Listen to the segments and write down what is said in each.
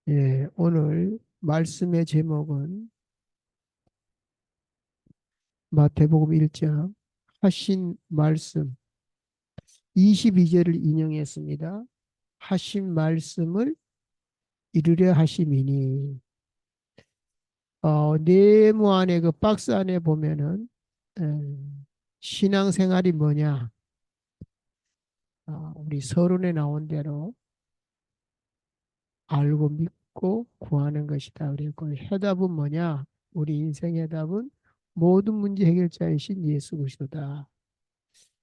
예, 오늘 말씀의 제목은 마태복음 1장 하신 말씀 22절을 인용했습니다. 하신 말씀을 이루려 하심이니 네모 안에 그 박스 안에 보면은 신앙생활이 뭐냐? 우리 서론에 나온 대로 알고 믿고 구하는 것이다. 그리고 해답은 뭐냐? 우리 인생 해답은 모든 문제 해결자이신 예수 그리스도다.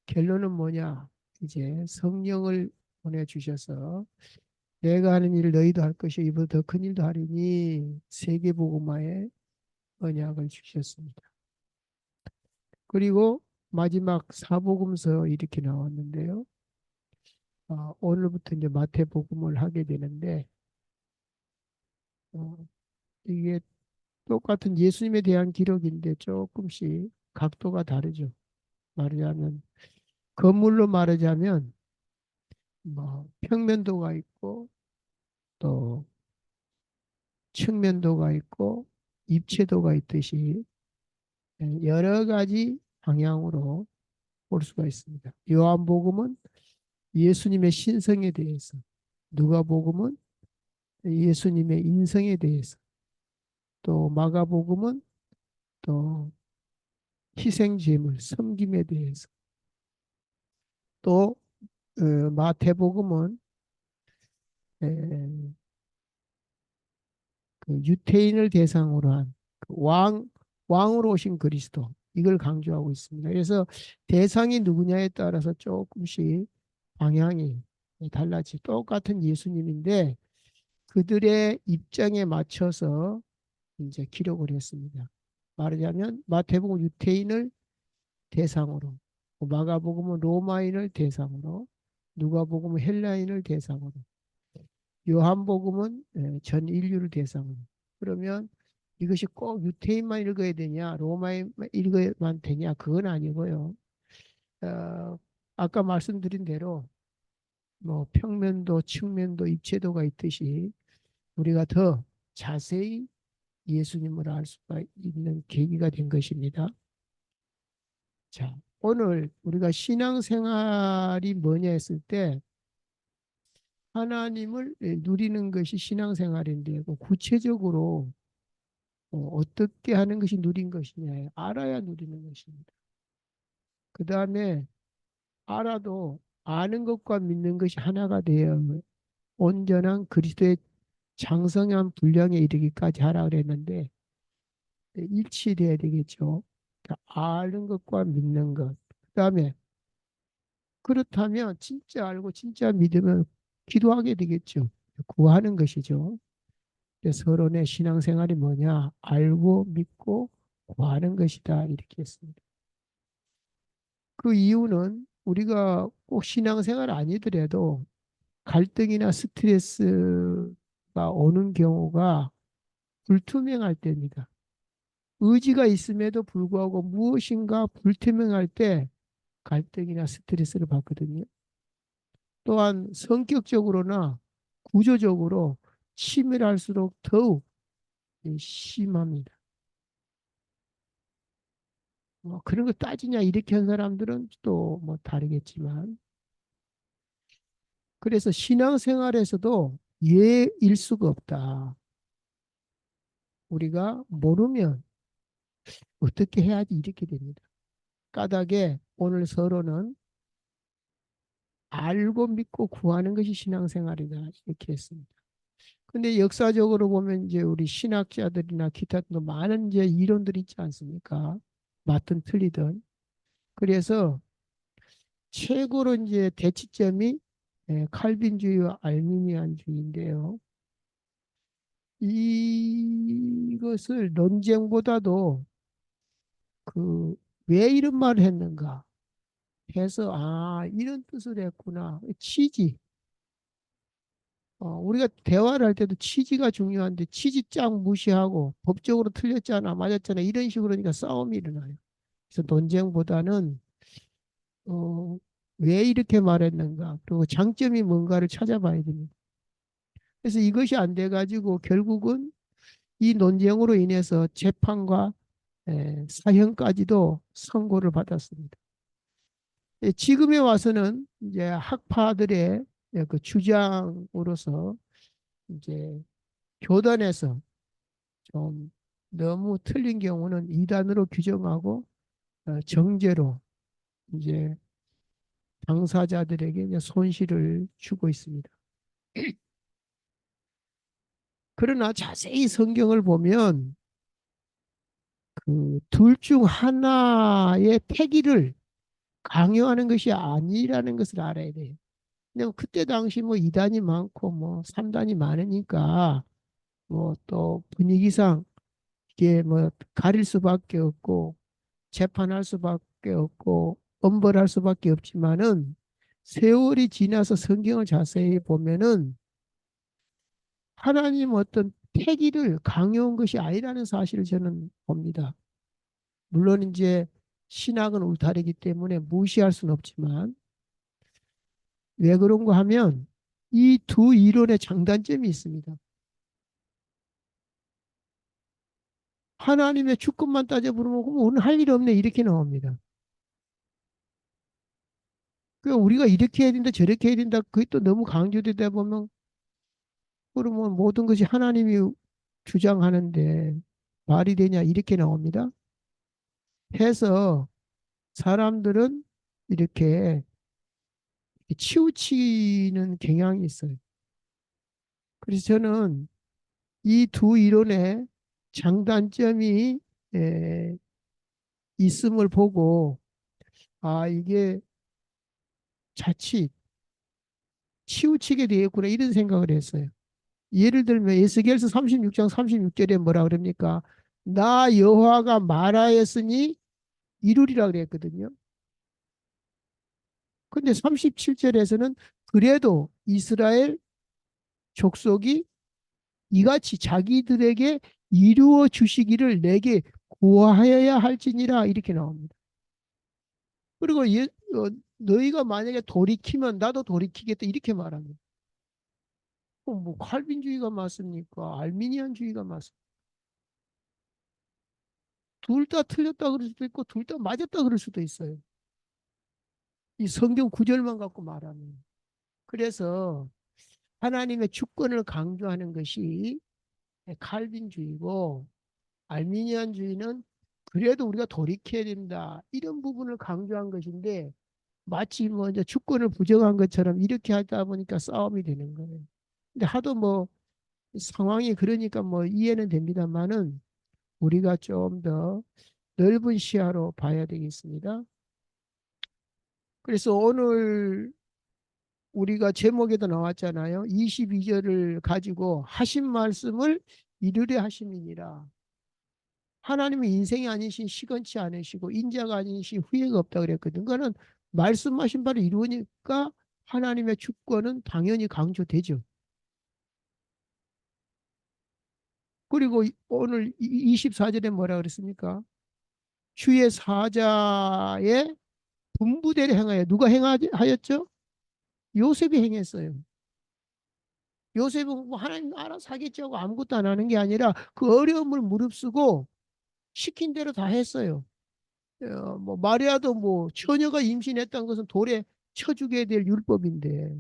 결론은 뭐냐? 이제 성령을 보내주셔서 내가 하는 일을 너희도 할 것이요 이보다 더 큰 일도 하리니 세계복음화의 언약을 주셨습니다. 그리고 마지막 사복음서 이렇게 나왔는데요. 오늘부터 이제 마태복음을 하게 되는데 어, 이게 똑같은 예수님에 대한 기록인데 조금씩 각도가 다르죠. 말하자면 건물로 말하자면 뭐 평면도가 있고 또 측면도가 있고 입체도가 있듯이 여러 가지 방향으로 볼 수가 있습니다. 요한복음은 예수님의 신성에 대해서, 누가복음은 예수님의 인성에 대해서, 또 마가복음은 또 희생제물, 섬김에 대해서, 또 마태복음은 에, 그 유태인을 대상으로 한 왕으로 오신 그리스도 이걸 강조하고 있습니다. 그래서 대상이 누구냐에 따라서 조금씩 방향이 달라지 똑같은 예수님인데 그들의 입장에 맞춰서 이제 기록을 했습니다. 말하자면 마태복음 유태인을 대상으로, 마가복음은 로마인을 대상으로, 누가복음은 헬라인을 대상으로, 요한복음은 전 인류를 대상으로. 그러면 이것이 꼭 유태인만 읽어야 되냐, 로마인만 읽어야만 되냐, 그건 아니고요. 어, 아까 말씀드린 대로 뭐 평면도, 측면도, 입체도가 있듯이 우리가 더 자세히 예수님을 알 수가 있는 계기가 된 것입니다. 자, 오늘 우리가 신앙생활이 뭐냐 했을 때 하나님을 누리는 것이 신앙생활인데 그 구체적으로 어떻게 하는 것이 누린 것이냐 알아야 누리는 것입니다. 그 다음에 알아도 아는 것과 믿는 것이 하나가 되어 온전한 그리스도의 장성한 분량에 이르기까지 하라 그랬는데 일치돼야 되겠죠. 그러니까 아는 것과 믿는 것. 그다음에 그렇다면 진짜 알고 진짜 믿으면 기도하게 되겠죠. 구하는 것이죠. 그래서 서론의 신앙생활이 뭐냐? 알고 믿고 구하는 것이다. 이렇게 했습니다. 그 이유는 우리가 꼭 신앙생활 아니더라도 갈등이나 스트레스가 오는 경우가 불투명할 때입니다. 의지가 있음에도 불구하고 무엇인가 불투명할 때 갈등이나 스트레스를 받거든요. 또한 성격적으로나 구조적으로 치밀할수록 더욱 심합니다. 뭐 그런 거 따지냐 이렇게 한 사람들은 또 뭐 다르겠지만 그래서 신앙생활에서도 예일 수가 없다. 우리가 모르면 어떻게 해야지 이렇게 됩니다. 까닭에 오늘 서로는 알고 믿고 구하는 것이 신앙생활이다 이렇게 했습니다. 근데 역사적으로 보면 이제 우리 신학자들이나 기타 또 많은 이제 이론들이 있지 않습니까? 맞든 틀리든. 그래서 최고로 이제 대치점이 칼빈주의와 알미니안주의인데요. 이것을 논쟁보다도 그 왜 이런 말을 했는가 해서 이런 뜻을 했구나. 취지. 우리가 대화를 할 때도 취지가 중요한데 취지 쫙 무시하고 법적으로 틀렸잖아, 맞았잖아 이런 식으로 하니까 싸움이 일어나요. 그래서 논쟁보다는 어, 왜 이렇게 말했는가 그리고 장점이 뭔가를 찾아봐야 됩니다. 그래서 이것이 안 돼가지고 결국은 이 논쟁으로 인해서 재판과 사형까지도 선고를 받았습니다. 지금에 와서는 이제 학파들의 그 주장으로서 이제 교단에서 좀 너무 틀린 경우는 이단으로 규정하고 정죄로 이제 당사자들에게 이제 손실을 주고 있습니다. 그러나 자세히 성경을 보면 그 둘 중 하나의 패기를 강요하는 것이 아니라는 것을 알아야 돼요. 근데 그때 당시 뭐 2단이 많고 뭐 3단이 많으니까 뭐 또 분위기상 이게 뭐 가릴 수밖에 없고 재판할 수밖에 없고 엄벌할 수밖에 없지만은 세월이 지나서 성경을 자세히 보면은 하나님 어떤 패기를 강요한 것이 아니라는 사실을 저는 봅니다. 물론 이제 신학은 울타리기 때문에 무시할 수는 없지만 왜 그런가 하면 이 두 이론의 장단점이 있습니다. 하나님의 주권만 따져보면 오늘 할 일 없네 이렇게 나옵니다. 그러니까 우리가 이렇게 해야 된다 저렇게 해야 된다 그게 또 너무 강조되다 보면 그러면 모든 것이 하나님이 주장하는데 말이 되냐 이렇게 나옵니다. 해서 사람들은 이렇게 치우치는 경향이 있어요. 그래서 저는 이 두 이론의 장단점이 에, 있음을 보고 아 이게 자칫 치우치게 되겠구나 이런 생각을 했어요. 예를 들면 에스겔서 36장 36절에 뭐라 그럽니까? 나 여호와가 말하였으니 이루리라 그랬거든요. 근데 37절에서는 그래도 이스라엘 족속이 이같이 자기들에게 이루어 주시기를 내게 구하여야 할지니라 이렇게 나옵니다. 그리고 너희가 만약에 돌이키면 나도 돌이키겠다 이렇게 말합니다. 뭐 칼빈주의가 맞습니까? 알미니안주의가 맞습니까? 둘 다 틀렸다 그럴 수도 있고 둘 다 맞았다 그럴 수도 있어요. 이 성경 구절만 갖고 말하면. 그래서 하나님의 주권을 강조하는 것이 칼빈주의고 알미니안주의는 그래도 우리가 돌이켜야 된다. 이런 부분을 강조한 것인데 마치 뭐 이제 주권을 부정한 것처럼 이렇게 하다 보니까 싸움이 되는 거예요. 근데 하도 뭐 상황이 그러니까 뭐 이해는 됩니다만은 우리가 좀 더 넓은 시야로 봐야 되겠습니다. 그래서 오늘 우리가 제목에도 나왔잖아요. 22절을 가지고 하신 말씀을 이루려 하심이니라. 하나님은 인생이 아니신 시건치 않으시고 인자가 아니신 후회가 없다 그랬거든. 그거는 말씀하신 바를 이루니까 하나님의 주권은 당연히 강조되죠. 그리고 오늘 24절에 뭐라 그랬습니까? 주의 사자의 분부대로 행하여 누가 행하였죠? 요셉이 행했어요. 요셉은 뭐 하나님 알아서 하겠지 하고 아무것도 안 하는 게 아니라 그 어려움을 무릅쓰고 시킨 대로 다 했어요. 뭐 마리아도 뭐 처녀가 임신했다는 것은 돌에 쳐죽여야 될 율법인데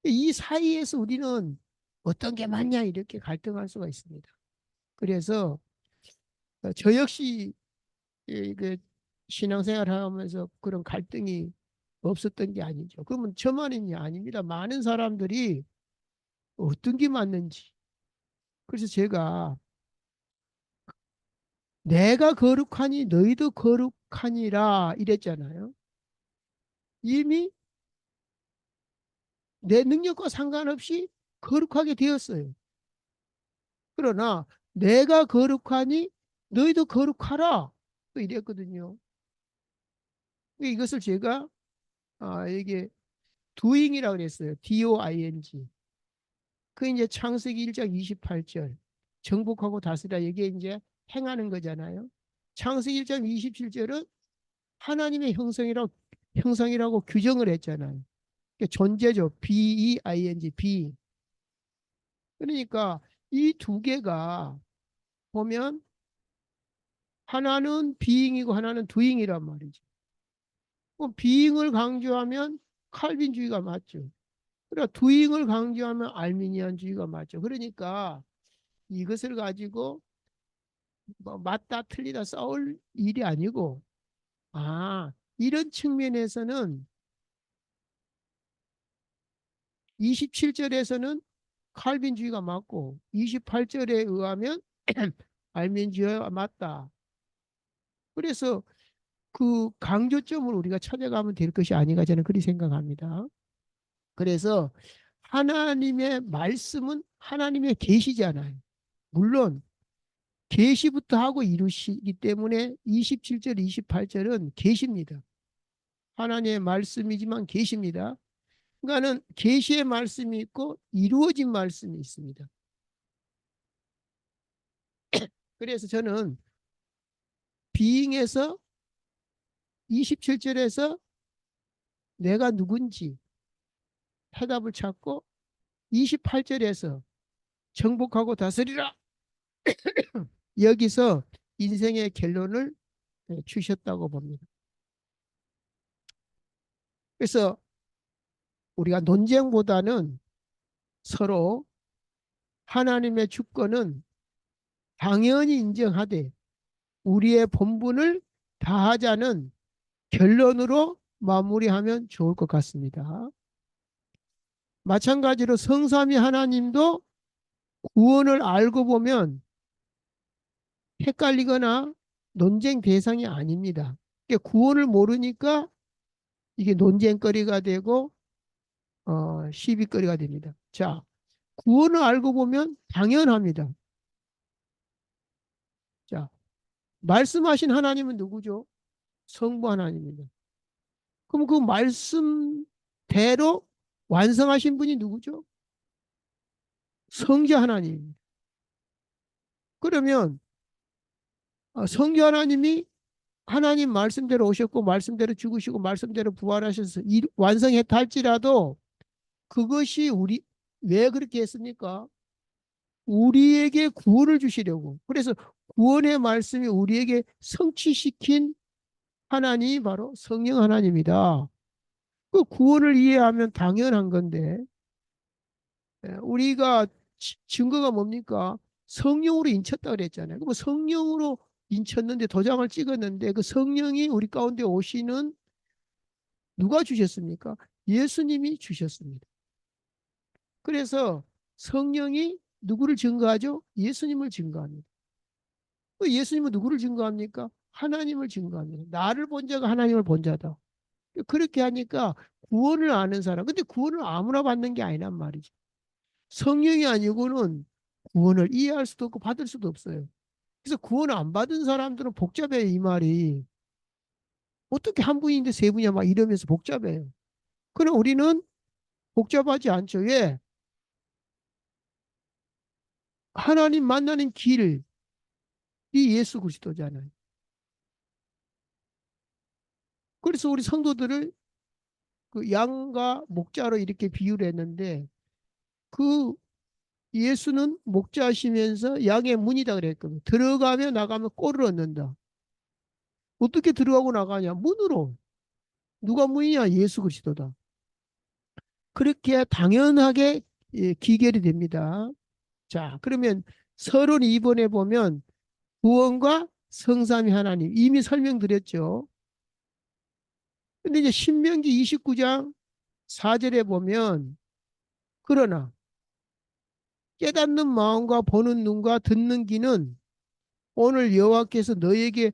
이 사이에서 우리는 어떤 게 맞냐 이렇게 갈등할 수가 있습니다. 그래서 저 역시 그 신앙생활 하면서 그런 갈등이 없었던 게 아니죠. 그러면 저만이 아닙니다. 많은 사람들이 어떤 게 맞는지. 그래서 제가 내가 거룩하니 너희도 거룩하니라 이랬잖아요. 이미 내 능력과 상관없이 거룩하게 되었어요. 그러나 내가 거룩하니 너희도 거룩하라. 또 이랬거든요. 이것을 제가 이게 doing이라고 그랬어요. DOING. 그 이제 창세기 1장 28절. 정복하고 다스리라 이게 이제 행하는 거잖아요. 창세기 1장 27절은 하나님의 형성이라고 규정을 했잖아요. 그러니까 존재죠. BEING, B. 그러니까 이 두 개가 보면 하나는 비잉이고 하나는 두잉이란 말이죠. 그럼 비잉을 강조하면 칼빈주의가 맞죠. 그러니까 두잉을 강조하면 알미니안주의가 맞죠. 그러니까 이것을 가지고 뭐 맞다 틀리다 싸울 일이 아니고, 이런 측면에서는 27절에서는 칼빈주의가 맞고 28절에 의하면 알민주의가 맞다. 그래서 그 강조점을 우리가 찾아가면 될 것이 아닌가 저는 그렇게 생각합니다. 그래서 하나님의 말씀은 하나님의 계시잖아요. 물론 계시부터 하고 이루시기 때문에 27절, 28절은 계시입니다. 하나님의 말씀이지만 계시입니다. 그러니까는 계시의 말씀이 있고 이루어진 말씀이 있습니다. 그래서 저는 비잉에서 27절에서 내가 누군지 해답을 찾고 28절에서 정복하고 다스리라 여기서 인생의 결론을 주셨다고 봅니다. 그래서 우리가 논쟁보다는 서로 하나님의 주권은 당연히 인정하되 우리의 본분을 다하자는 결론으로 마무리하면 좋을 것 같습니다. 마찬가지로 성삼위 하나님도 구원을 알고 보면 헷갈리거나 논쟁 대상이 아닙니다. 구원을 모르니까 이게 논쟁거리가 되고 시비거리가 됩니다. 자, 구원을 알고 보면 당연합니다. 자, 말씀하신 하나님은 누구죠? 성부 하나님입니다. 그럼 그 말씀대로 완성하신 분이 누구죠? 성자 하나님. 그러면 성자 하나님이 하나님 말씀대로 오셨고 말씀대로 죽으시고 말씀대로 부활하셔서 완성했다 할지라도 그것이 왜 그렇게 했습니까? 우리에게 구원을 주시려고. 그래서 구원의 말씀이 우리에게 성취시킨 하나님이 바로 성령 하나님이다. 그 구원을 이해하면 당연한 건데 우리가 증거가 뭡니까? 성령으로 인쳤다 그랬잖아요. 그럼 성령으로 인쳤는데 도장을 찍었는데 그 성령이 우리 가운데 오시는 누가 주셨습니까? 예수님이 주셨습니다. 그래서 성령이 누구를 증거하죠? 예수님을 증거합니다. 예수님은 누구를 증거합니까? 하나님을 증거합니다. 나를 본 자가 하나님을 본 자다. 그렇게 하니까 구원을 아는 사람. 근데 구원을 아무나 받는 게 아니란 말이죠. 성령이 아니고는 구원을 이해할 수도 없고 받을 수도 없어요. 그래서 구원을 안 받은 사람들은 복잡해요, 이 말이. 어떻게 한 분인데 세 분이야 막 이러면서 복잡해요. 그러나 우리는 복잡하지 않죠. 왜? 하나님 만나는 길이 예수 그리스도잖아요. 그래서 우리 성도들을 그 양과 목자로 이렇게 비유를 했는데 그 예수는 목자시면서 양의 문이다 그랬거든요. 들어가면 나가면 꼴을 얻는다. 어떻게 들어가고 나가냐? 문으로. 누가 문이냐? 예수 그리스도다. 그렇게 당연하게 기결이 됩니다. 자, 그러면 32번에 보면 구원과 성삼위 하나님 이미 설명드렸죠. 근데 이제 신명기 29장 4절에 보면 그러나 깨닫는 마음과 보는 눈과 듣는 귀는 오늘 여호와께서 너에게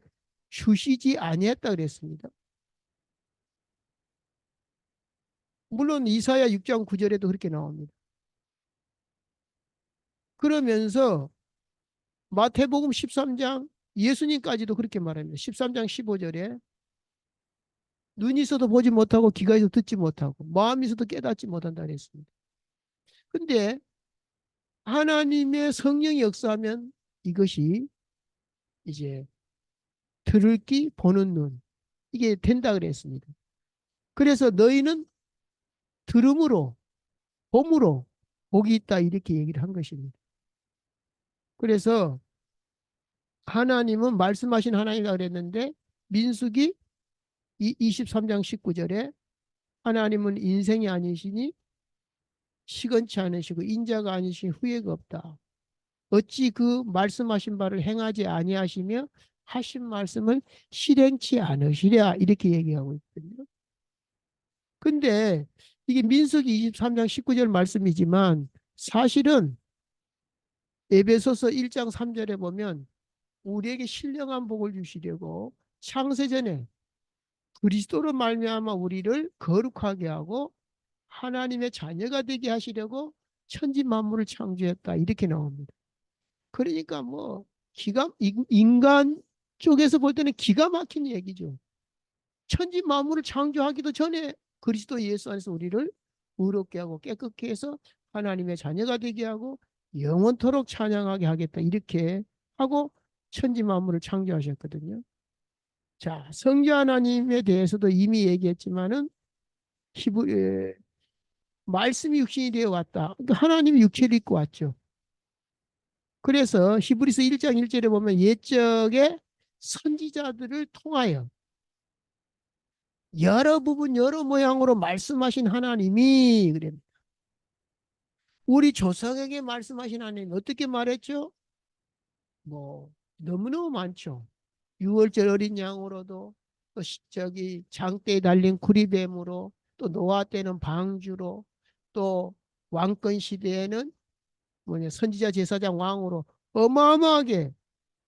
주시지 아니했다 그랬습니다. 물론 이사야 6장 9절에도 그렇게 나옵니다. 그러면서 마태복음 13장 예수님까지도 그렇게 말합니다. 13장 15절에 눈이 있어도 보지 못하고 귀가 있어도 듣지 못하고 마음이 있어도 깨닫지 못한다 그랬습니다. 근데 하나님의 성령이 역사하면 이것이 이제 들을 귀 보는 눈 이게 된다 그랬습니다. 그래서 너희는 들음으로 봄으로 복이 있다 이렇게 얘기를 한 것입니다. 그래서 하나님은 말씀하신 하나님이라고 그랬는데 민수기 23장 19절에 하나님은 인생이 아니시니 시건치 않으시고 인자가 아니시니 후회가 없다. 어찌 그 말씀하신 바를 행하지 아니하시며 하신 말씀을 실행치 않으시랴 이렇게 얘기하고 있거든요. 근데 이게 민수기 23장 19절 말씀이지만 사실은 에베소서 1장 3절에 보면 우리에게 신령한 복을 주시려고 창세전에 그리스도로 말미암아 우리를 거룩하게 하고 하나님의 자녀가 되게 하시려고 천지 만물을 창조했다 이렇게 나옵니다. 그러니까 뭐 인간 쪽에서 볼 때는 기가 막힌 얘기죠. 천지 만물을 창조하기도 전에 그리스도 예수 안에서 우리를 의롭게 하고 깨끗게 해서 하나님의 자녀가 되게 하고 영원토록 찬양하게 하겠다 이렇게 하고 천지 만물을 창조하셨거든요. 자, 성자 하나님에 대해서도 이미 얘기했지만은 히브리 말씀이 육신이 되어 왔다. 그러니까 하나님이 육체를 입고 왔죠. 그래서 히브리서 1장 1절에 보면 옛적의 선지자들을 통하여 여러 부분 여러 모양으로 말씀하신 하나님이 그래. 우리 조상에게 말씀하신 하나님 어떻게 말했죠? 뭐 너무너무 많죠. 유월절 어린 양으로도 또 저기 장대에 달린 구리뱀으로 또 노아 때는 방주로 또 왕권 시대에는 뭐냐 선지자 제사장 왕으로 어마어마하게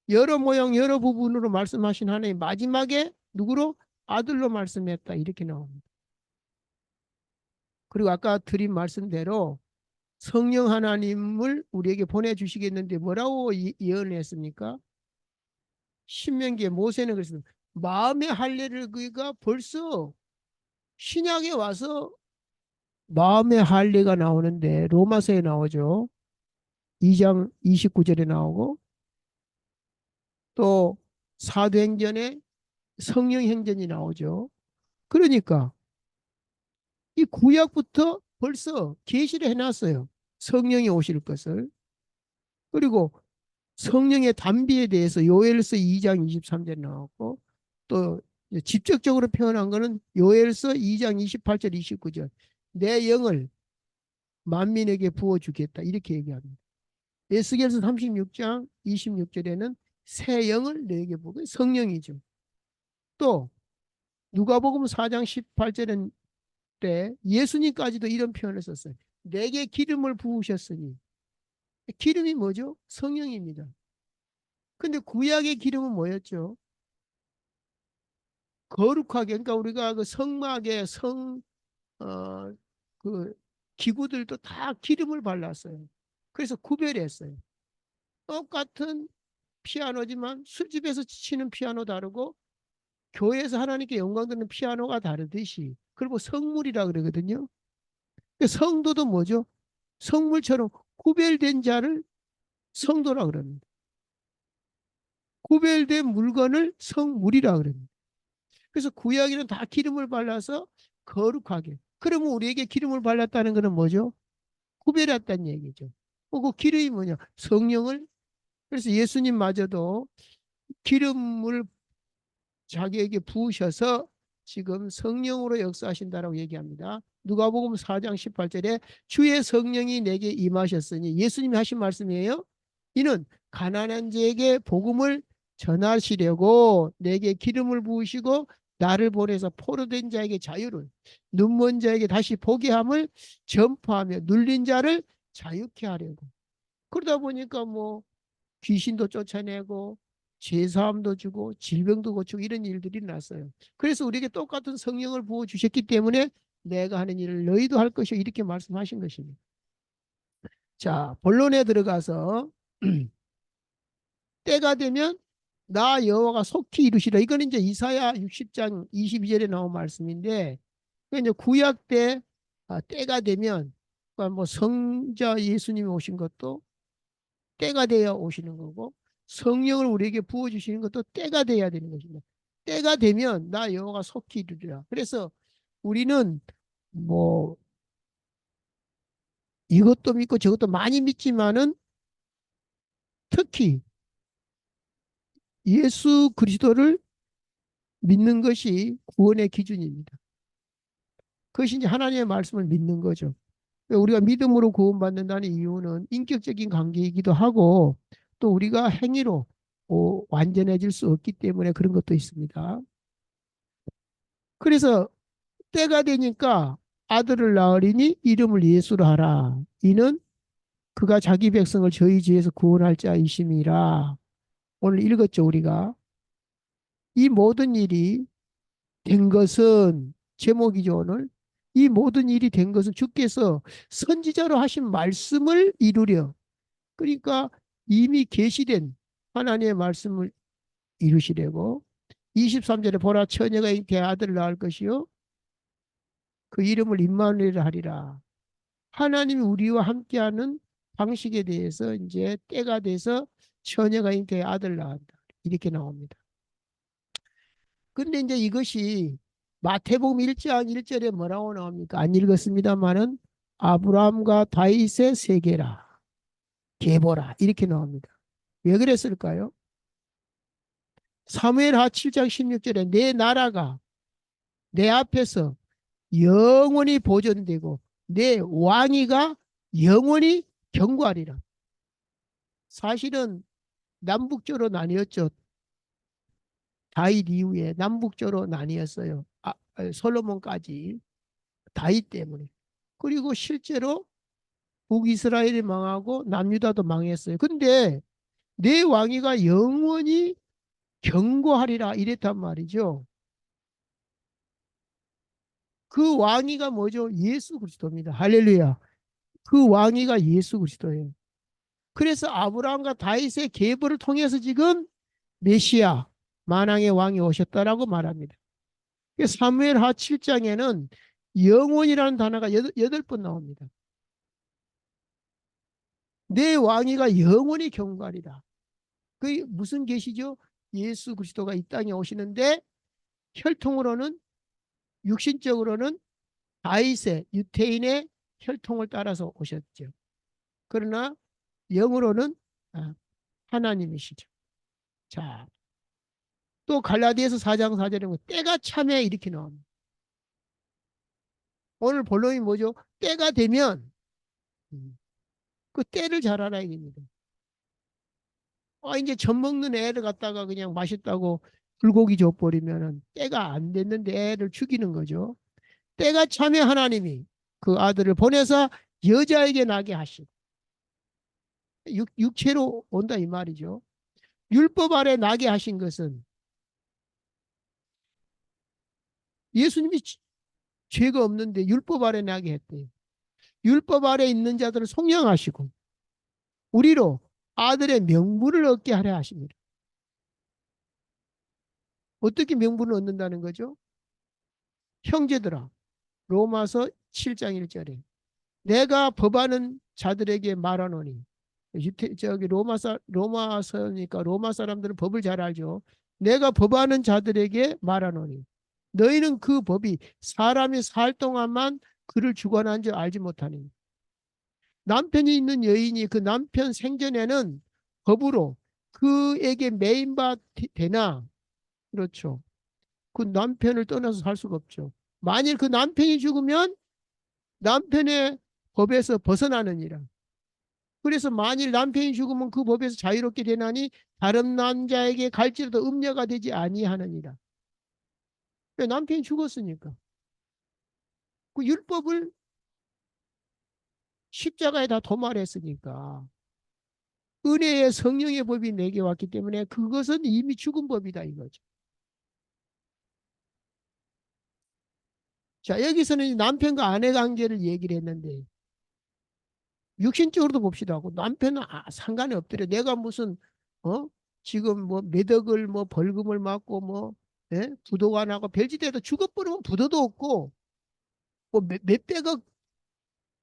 여러 모양 여러 부분으로 말씀하신 하나님 마지막에 누구로? 아들로 말씀했다 이렇게 나옵니다. 그리고 아까 드린 말씀대로 성령 하나님을 우리에게 보내주시겠는데 뭐라고 예언했습니까? 신명기에 모세는 그랬습니다. 마음의 할례를 그가 벌써 신약에 와서 마음의 할례가 나오는데 로마서에 나오죠. 2장 29절에 나오고 또 사도행전에 성령행전이 나오죠. 그러니까 이 구약부터 벌써 계시를 해놨어요. 성령이 오실 것을. 그리고 성령의 단비에 대해서 요엘서 2장 23절에 나왔고 또 직접적으로 표현한 거는 요엘서 2장 28절 29절 내 영을 만민에게 부어주겠다 이렇게 얘기합니다. 에스겔서 36장 26절에는 새 영을 내게 부어 성령이죠. 또 누가복음 4장 18절은 때 예수님까지도 이런 표현을 썼어요. 내게 기름을 부으셨으니 기름이 뭐죠? 성령입니다. 근데 구약의 기름은 뭐였죠? 거룩하게 그러니까 우리가 그 성막에 어, 그 기구들도 다 기름을 발랐어요. 그래서 구별했어요. 똑같은 피아노지만 술집에서 치는 피아노 다르고 교회에서 하나님께 영광 드리는 피아노가 다르듯이 그리고 성물이라 그러거든요. 성도도 뭐죠? 성물처럼 구별된 자를 성도라 그럽니다. 구별된 물건을 성물이라 그럽니다. 그래서 구약에는 다 기름을 발라서 거룩하게. 그러면 우리에게 기름을 발랐다는 것은 뭐죠? 구별했다는 얘기죠. 그 기름이 뭐냐? 성령을. 그래서 예수님마저도 기름을 자기에게 부으셔서 지금 성령으로 역사하신다라고 얘기합니다. 누가복음 4장 18절에 주의 성령이 내게 임하셨으니 예수님이 하신 말씀이에요. 이는 가난한 자에게 복음을 전하시려고 내게 기름을 부으시고 나를 보내서 포로된 자에게 자유를 눈먼 자에게 다시 보게 함을 전파하며 눌린 자를 자유케 하려고. 그러다 보니까 뭐 귀신도 쫓아내고 죄사함도 주고 질병도 고치고 이런 일들이 났어요. 그래서 우리에게 똑같은 성령을 부어 주셨기 때문에 내가 하는 일을 너희도 할 것이요 이렇게 말씀하신 것입니다. 자, 본론에 들어가서 때가 되면 나 여호와가 속히 이루시라. 이건 이제 이사야 60장 22절에 나온 말씀인데 이제 구약 때 때가 되면 그러니까 뭐 성자 예수님이 오신 것도 때가 되어 오시는 거고 성령을 우리에게 부어주시는 것도 때가 돼야 되는 것입니다. 때가 되면 나 여호와가 속히 이루리라. 그래서 우리는 뭐 이것도 믿고 저것도 많이 믿지만은 특히 예수 그리스도를 믿는 것이 구원의 기준입니다. 그것이 이제 하나님의 말씀을 믿는 거죠. 우리가 믿음으로 구원받는다는 이유는 인격적인 관계이기도 하고 또 우리가 행위로 완전해질 수 없기 때문에 그런 것도 있습니다. 그래서 때가 되니까 아들을 낳으리니 이름을 예수로 하라. 이는 그가 자기 백성을 저희 죄에서 구원할 자이심이라. 오늘 읽었죠, 우리가. 이 모든 일이 된 것은 제목이죠, 오늘. 이 모든 일이 된 것은 주께서 선지자로 하신 말씀을 이루려. 그러니까 이미 계시된 하나님의 말씀을 이루시려고 23절에 보라 처녀가 잉태 아들을 낳을 것이요 그 이름을 임마누엘 하리라. 하나님이 우리와 함께하는 방식에 대해서 이제 때가 돼서 처녀가 잉태해 아들을 낳았다. 이렇게 나옵니다. 근데 이제 이것이 마태복음 1장 1절에 뭐라고 나옵니까? 안 읽었습니다만은 아브라함과 다윗의 세계라. 계보라. 이렇게 나옵니다. 왜 그랬을까요? 사무엘하 7장 16절에 내 나라가 내 앞에서 영원히 보존되고 내 왕위가 영원히 경고하리라. 사실은 남북조로 나뉘었죠. 다윗 이후에 남북조로 나뉘었어요. 솔로몬까지 다윗 때문에. 그리고 실제로 북이스라엘이 망하고 남유다도 망했어요. 근데 내 왕위가 영원히 경고하리라 이랬단 말이죠. 그 왕위가 뭐죠? 예수 그리스도입니다. 할렐루야. 그 왕위가 예수 그리스도예요. 그래서 아브라함과 다윗의 계보를 통해서 지금 메시아 만왕의 왕이 오셨다라고 말합니다. 사무엘하 7장에는 영원이라는 단어가 8번 나옵니다. 내 왕위가 영원히 경고하리라. 그게 무슨 계시죠? 예수 그리스도가 이 땅에 오시는데 혈통으로는 육신적으로는 다윗의 유태인의 혈통을 따라서 오셨죠. 그러나 영으로는 하나님이시죠. 자, 또 갈라디아서 4장 4절에 보면 때가 참에 이렇게 나옵니다. 오늘 본론이 뭐죠? 때가 되면 그 때를 잘 알아야 됩니다. 이제 젖 먹는 애를 갖다가 그냥 맛있다고 불고기 줘버리면 때가 안 됐는데 애를 죽이는 거죠. 때가 참에 하나님이 그 아들을 보내서 여자에게 나게 하시고 육체로 온다 이 말이죠. 율법 아래 나게 하신 것은 예수님이 죄가 없는데 율법 아래 나게 했대요. 율법 아래 있는 자들을 속량하시고 우리로 아들의 명분을 얻게 하려 하십니다. 어떻게 명분을 얻는다는 거죠? 형제들아, 로마서 7장 1절에 내가 법하는 자들에게 말하노니 저기 로마서니까 로마 사람들은 법을 잘 알죠. 내가 법하는 자들에게 말하노니 너희는 그 법이 사람이 살 동안만 그를 주관한 줄 알지 못하니 남편이 있는 여인이 그 남편 생전에는 법으로 그에게 매인바 되나 그렇죠. 그 남편을 떠나서 살 수가 없죠. 만일 그 남편이 죽으면 남편의 법에서 벗어나느니라. 그래서 만일 남편이 죽으면 그 법에서 자유롭게 되나니 다른 남자에게 갈지라도 음녀가 되지 아니하느니라. 왜? 남편이 죽었으니까. 그 율법을 십자가에 다 도말했으니까. 은혜의 성령의 법이 내게 왔기 때문에 그것은 이미 죽은 법이다 이거죠. 자, 여기서는 남편과 아내 관계를 얘기를 했는데 육신적으로도 봅시다. 남편은 상관이 없더래. 내가 무슨 지금 뭐 매덕을 뭐 벌금을 맞고 뭐 부도가 나고 별짓에도 죽어버리면 부도도 없고 뭐 몇백억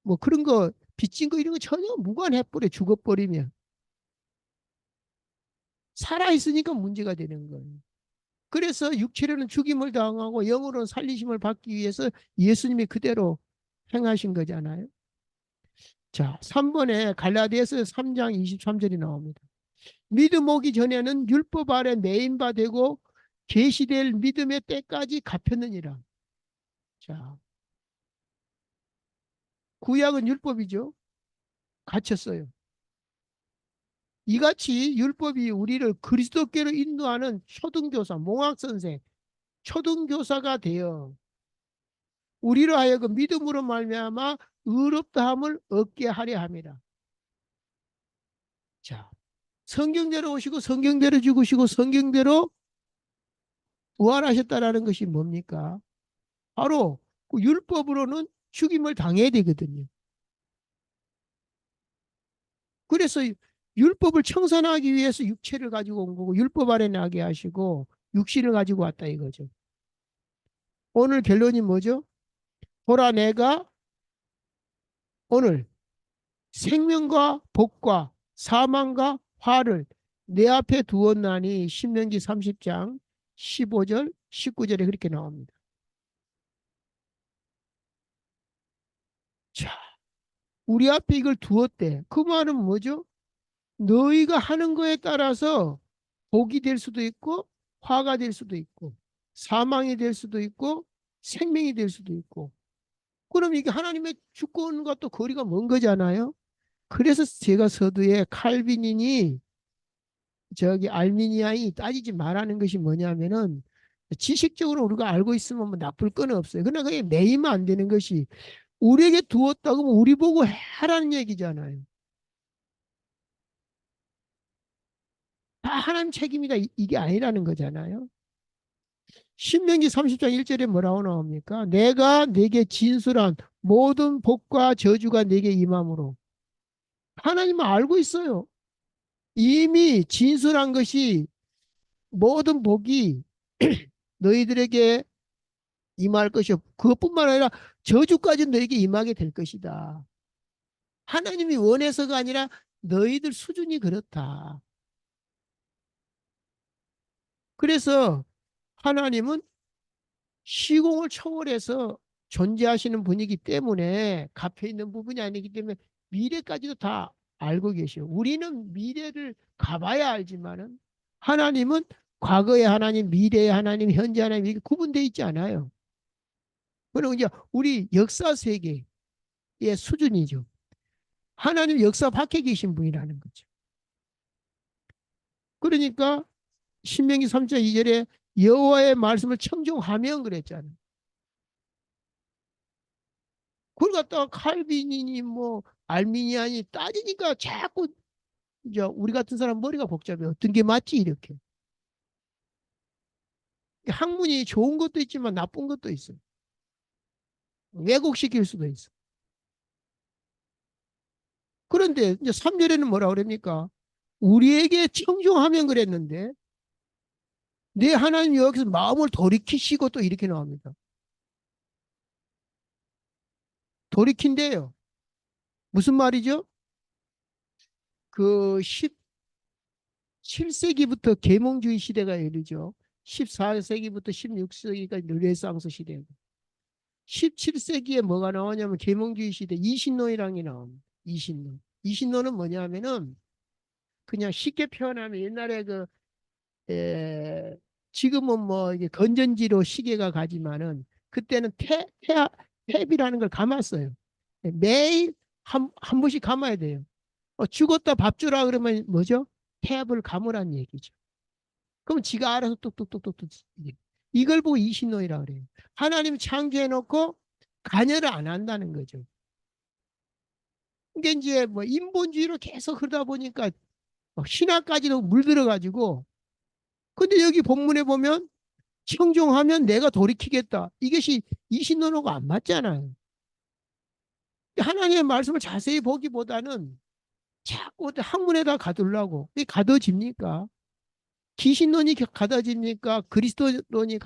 뭐 그런 거 빚진 거 이런 거 전혀 무관해버려. 죽어버리면 살아있으니까 문제가 되는 거예요. 그래서 육체로는 죽임을 당하고 영으로는 살리심을 받기 위해서 예수님이 그대로 행하신 거잖아요. 자, 3번에 갈라디아서 3장 23절이 나옵니다. 믿음 오기 전에는 율법 아래 매인 바 되고 계시될 믿음의 때까지 갚혔느니라. 자, 구약은 율법이죠. 갇혔어요. 이같이 율법이 우리를 그리스도께로 인도하는 초등교사, 몽학선생, 초등교사가 되어 우리로 하여금 믿음으로 말미암아 의롭다함을 얻게 하려 함이라. 자, 성경대로 오시고 성경대로 죽으시고 성경대로 부활하셨다라는 것이 뭡니까? 바로 그 율법으로는 죽임을 당해야 되거든요. 그래서 율법을 청산하기 위해서 육체를 가지고 온 거고 율법 아래 나게 하시고 육신을 가지고 왔다 이거죠. 오늘 결론이 뭐죠? 보라 내가 오늘 생명과 복과 사망과 화를 내 앞에 두었나니 신명기 30장 15절 19절에 그렇게 나옵니다. 자, 우리 앞에 이걸 두었대. 그 말은 뭐죠? 너희가 하는 거에 따라서 복이 될 수도 있고 화가 될 수도 있고 사망이 될 수도 있고 생명이 될 수도 있고 그럼 이게 하나님의 주권과 또 거리가 먼 거잖아요. 그래서 제가 서두에 칼빈인이 저기 알미니아이 따지지 말라는 것이 뭐냐면은 지식적으로 우리가 알고 있으면 뭐 나쁠 건 없어요. 그러나 그게 매이면 안 되는 것이 우리에게 두었다고 하면 우리 보고 하라는 얘기잖아요. 다 하나님 책임이다 이게 아니라는 거잖아요. 신명기 30장 1절에 뭐라고 나옵니까? 내가 내게 진술한 모든 복과 저주가 내게 임함으로 하나님은 알고 있어요. 이미 진술한 것이 모든 복이 너희들에게 임할 것이요. 그것뿐만 아니라 저주까지 너에게 임하게 될 것이다. 하나님이 원해서가 아니라 너희들 수준이 그렇다. 그래서 하나님은 시공을 초월해서 존재하시는 분이기 때문에 갇혀 있는 부분이 아니기 때문에 미래까지도 다 알고 계셔. 우리는 미래를 가봐야 알지만은 하나님은 과거의 하나님, 미래의 하나님, 현재 하나님 이게 구분되어 있지 않아요. 그리고 이제 우리 역사 세계의 수준이죠. 하나님 역사 밖에 계신 분이라는 거죠. 그러니까 신명기 3장 2절에 여호와의 말씀을 청종하면 그랬잖아요. 그걸 갖다가 칼빈이니 뭐 알미니안이 따지니까 자꾸 이제 우리 같은 사람 머리가 복잡해. 어떤 게 맞지 이렇게. 학문이 좋은 것도 있지만 나쁜 것도 있어요. 왜곡시킬 수도 있어. 그런데 이제 3절에는 뭐라 그럽니까? 우리에게 청종하면 그랬는데 내 하나님 여기서 마음을 돌이키시고 또 이렇게 나옵니다. 돌이킨대요. 무슨 말이죠? 그 17세기부터 계몽주의 시대가 이르죠. 14세기부터 16세기가 르네상스 시대고 17세기에 뭐가 나오냐면 계몽주의 시대 이신론이라는 게 나옵니다. 이신론. 이신론은 뭐냐면은 그냥 쉽게 표현하면 옛날에 지금은 뭐 이게 건전지로 시계가 가지만은 그때는 탭이라는 걸 감았어요. 매일 한 번씩 감아야 돼요. 죽었다 밥 주라 그러면 뭐죠? 탭을 감으란 얘기죠. 그럼 지가 알아서 뚝뚝뚝뚝뚝 이걸 보고 이신론이라 그래요. 하나님 창조해놓고 관여를 안 한다는 거죠. 그게 이제 뭐 인본주의로 계속 그러다 보니까 신화까지도 물들어가지고 근데 여기 본문에 보면 청종하면 내가 돌이키겠다. 이것이 이신론하고 안 맞잖아요. 하나님의 말씀을 자세히 보기보다는 자꾸 학문에다 가두려고. 이게 가둬집니까? 기신론이 가둬집니까? 그리스도론이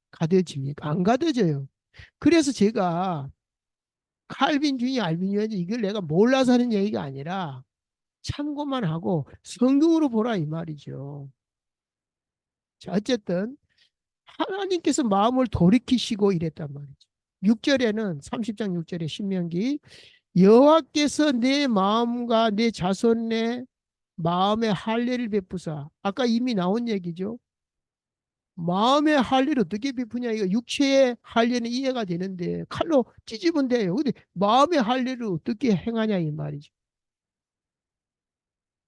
가둬집니까? 안 가둬져요. 그래서 제가 칼빈주의, 알빈주의 이걸 내가 몰라서 하는 얘기가 아니라 참고만 하고 성경으로 보라 이 말이죠. 자, 어쨌든 하나님께서 마음을 돌이키시고 이랬단 말이죠. 6절에는 30장 6절에 신명기 여호와께서 내 마음과 내 자손의 마음에 할례를 베푸사. 아까 이미 나온 얘기죠. 마음의 할례를 어떻게 베푸냐. 이거 육체의 할례는 이해가 되는데 칼로 찢으면 돼요. 근데 마음의 할례를 어떻게 행하냐 이 말이죠.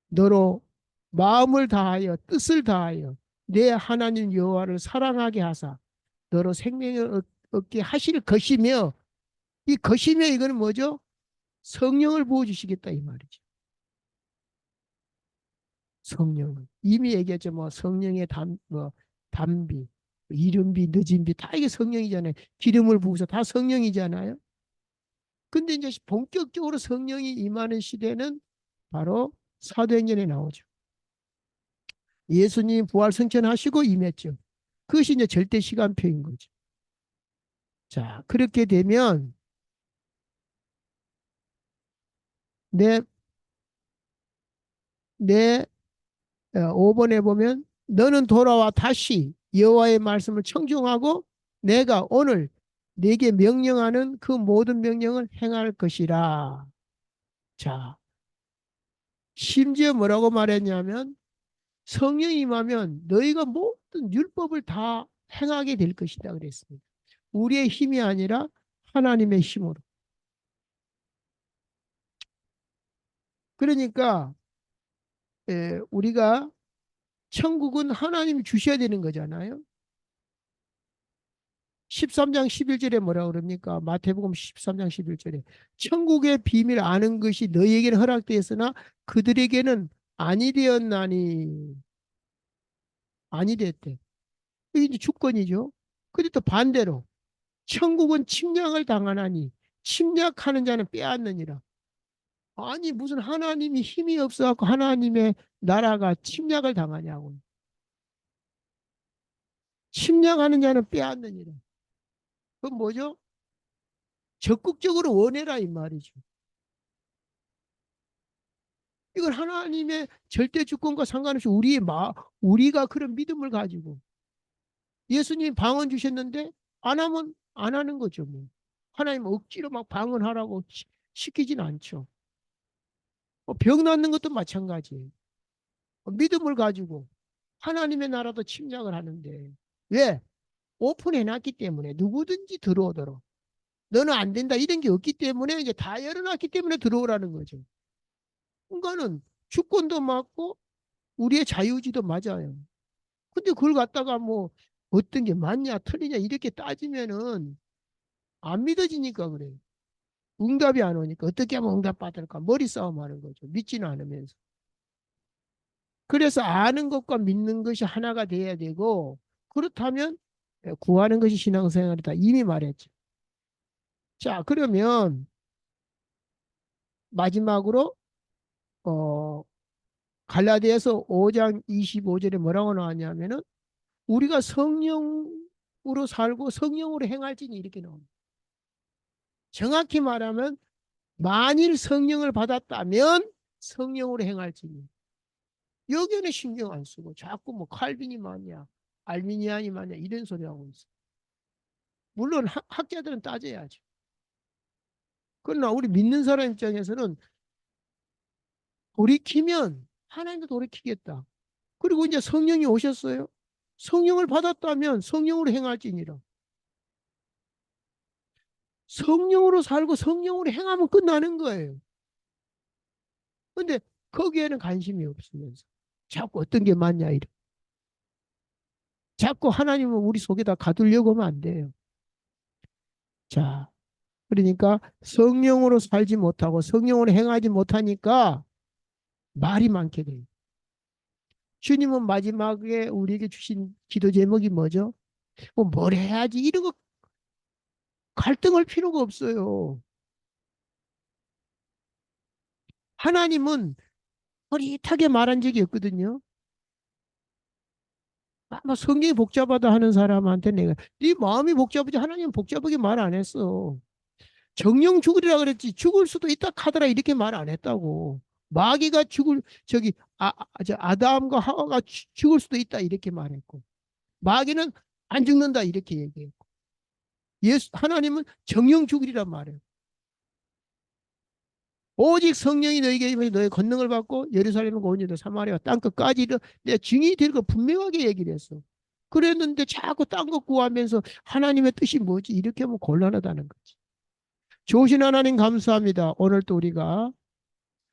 너로 마음을 다하여 뜻을 다하여 내 하나님 여호와를 사랑하게 하사 너로 생명을 얻게 하실 것이며, 이 것이며 이거는 뭐죠? 성령을 부어주시겠다 이 말이죠. 성령을 이미 얘기했죠. 뭐 성령의 담비, 이른비, 늦은비 다 이게 성령이잖아요. 기름을 부으셔 다 성령이잖아요. 근데 이제 본격적으로 성령이 임하는 시대는 바로 사도행전에 나오죠. 예수님 부활 승천하시고 임했죠. 그것이 이제 절대 시간표인 거죠. 자, 그렇게 되면 내, 내 5번에 보면 너는 돌아와 다시 여호와의 말씀을 청종하고 내가 오늘 네게 명령하는 그 모든 명령을 행할 것이라. 자, 심지어 뭐라고 말했냐면 성령이 임하면 너희가 모든 율법을 다 행하게 될 것이다 그랬습니다. 우리의 힘이 아니라 하나님의 힘으로. 그러니까 우리가 천국은 하나님이 주셔야 되는 거잖아요. 13장 11절에 뭐라 그럽니까? 마태복음 13장 11절에 천국의 비밀 아는 것이 너희에게는 허락되었으나 그들에게는 아니 되었나니. 아니 됐대. 이게 이제 주권이죠. 근데 또 반대로 천국은 침략을 당하나니 침략하는 자는 빼앗느니라. 아니 무슨 하나님이 힘이 없어갖고 하나님의 나라가 침략을 당하냐고. 침략하는 자는 빼앗느니라. 그건 뭐죠? 적극적으로 원해라 이 말이죠. 이건 하나님의 절대 주권과 상관없이 우리가 그런 믿음을 가지고 예수님 방언 주셨는데 안 하면 안 하는 거죠. 뭐. 하나님 억지로 막 방언하라고 시키진 않죠. 병 낫는 것도 마찬가지예요. 믿음을 가지고 하나님의 나라도 침략을 하는데 왜? 오픈해놨기 때문에 누구든지 들어오도록. 너는 안 된다 이런 게 없기 때문에 이제 다 열어놨기 때문에 들어오라는 거죠. 그러니까는 주권도 맞고 우리의 자유지도 맞아요. 근데 그걸 갖다가 뭐 어떤 게 맞냐 틀리냐 이렇게 따지면은 안 믿어지니까 그래요. 응답이 안 오니까 어떻게 하면 응답 받을까 머리 싸움 하는 거죠. 믿지는 않으면서. 그래서 아는 것과 믿는 것이 하나가 돼야 되고 그렇다면 구하는 것이 신앙생활이다 이미 말했죠. 자, 그러면 마지막으로 어 갈라디아서 5장 25절에 뭐라고 나왔냐면은 우리가 성령으로 살고 성령으로 행할지니 이렇게 나옵니다. 정확히 말하면 만일 성령을 받았다면 성령으로 행할지니. 여기에는 신경 안 쓰고 자꾸 뭐 칼빈이 맞냐 알미니안이 맞냐 이런 소리 하고 있어. 물론 학자들은 따져야죠. 그러나 우리 믿는 사람 입장에서는 돌이키면 하나님도 돌이키겠다. 그리고 이제 성령이 오셨어요. 성령을 받았다면 성령으로 행할지니라. 성령으로 살고 성령으로 행하면 끝나는 거예요. 근데 거기에는 관심이 없으면서 자꾸 어떤 게 맞냐 이래. 자꾸 하나님은 우리 속에다 가두려고 하면 안 돼요. 자, 그러니까 성령으로 살지 못하고 성령으로 행하지 못하니까 말이 많게 돼요. 주님은 마지막에 우리에게 주신 기도 제목이 뭐죠? 뭐 뭘 해야지 이런 거 갈등할 필요가 없어요. 하나님은 허릿하게 말한 적이 없거든요. 아마 성경이 복잡하다 하는 사람한테 내가 네 마음이 복잡하지 하나님은 복잡하게 말 안 했어. 정령 죽으리라 그랬지 죽을 수도 있다 하더라 이렇게 말 안 했다고. 마귀가 죽을 저기 아담과 하와가 죽을 수도 있다 이렇게 말했고 마귀는 안 죽는다 이렇게 얘기했고 하나님은 정령 죽으리란 말이에요. 오직 성령이 너에게 임하여 너의 권능을 받고 예루살렘과 온 유다 사마리아 땅끝까지 내 증인이 될 거 분명하게 얘기를 했어. 그랬는데 자꾸 딴 거 구하면서 하나님의 뜻이 뭐지? 이렇게 하면 곤란하다는 거지. 좋으신 하나님 감사합니다. 오늘 또 우리가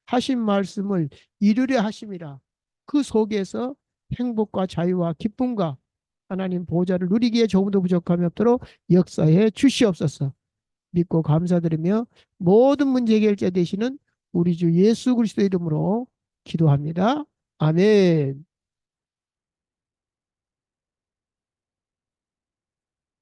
하신 말씀을 이루려 하심이라. 그 속에서 행복과 자유와 기쁨과 하나님 보좌를 누리기에 조금도 부족함이 없도록 역사해 주시옵소서. 믿고 감사드리며 모든 문제 해결자 되시는 우리 주 예수 그리스도 이름으로 기도합니다. 아멘.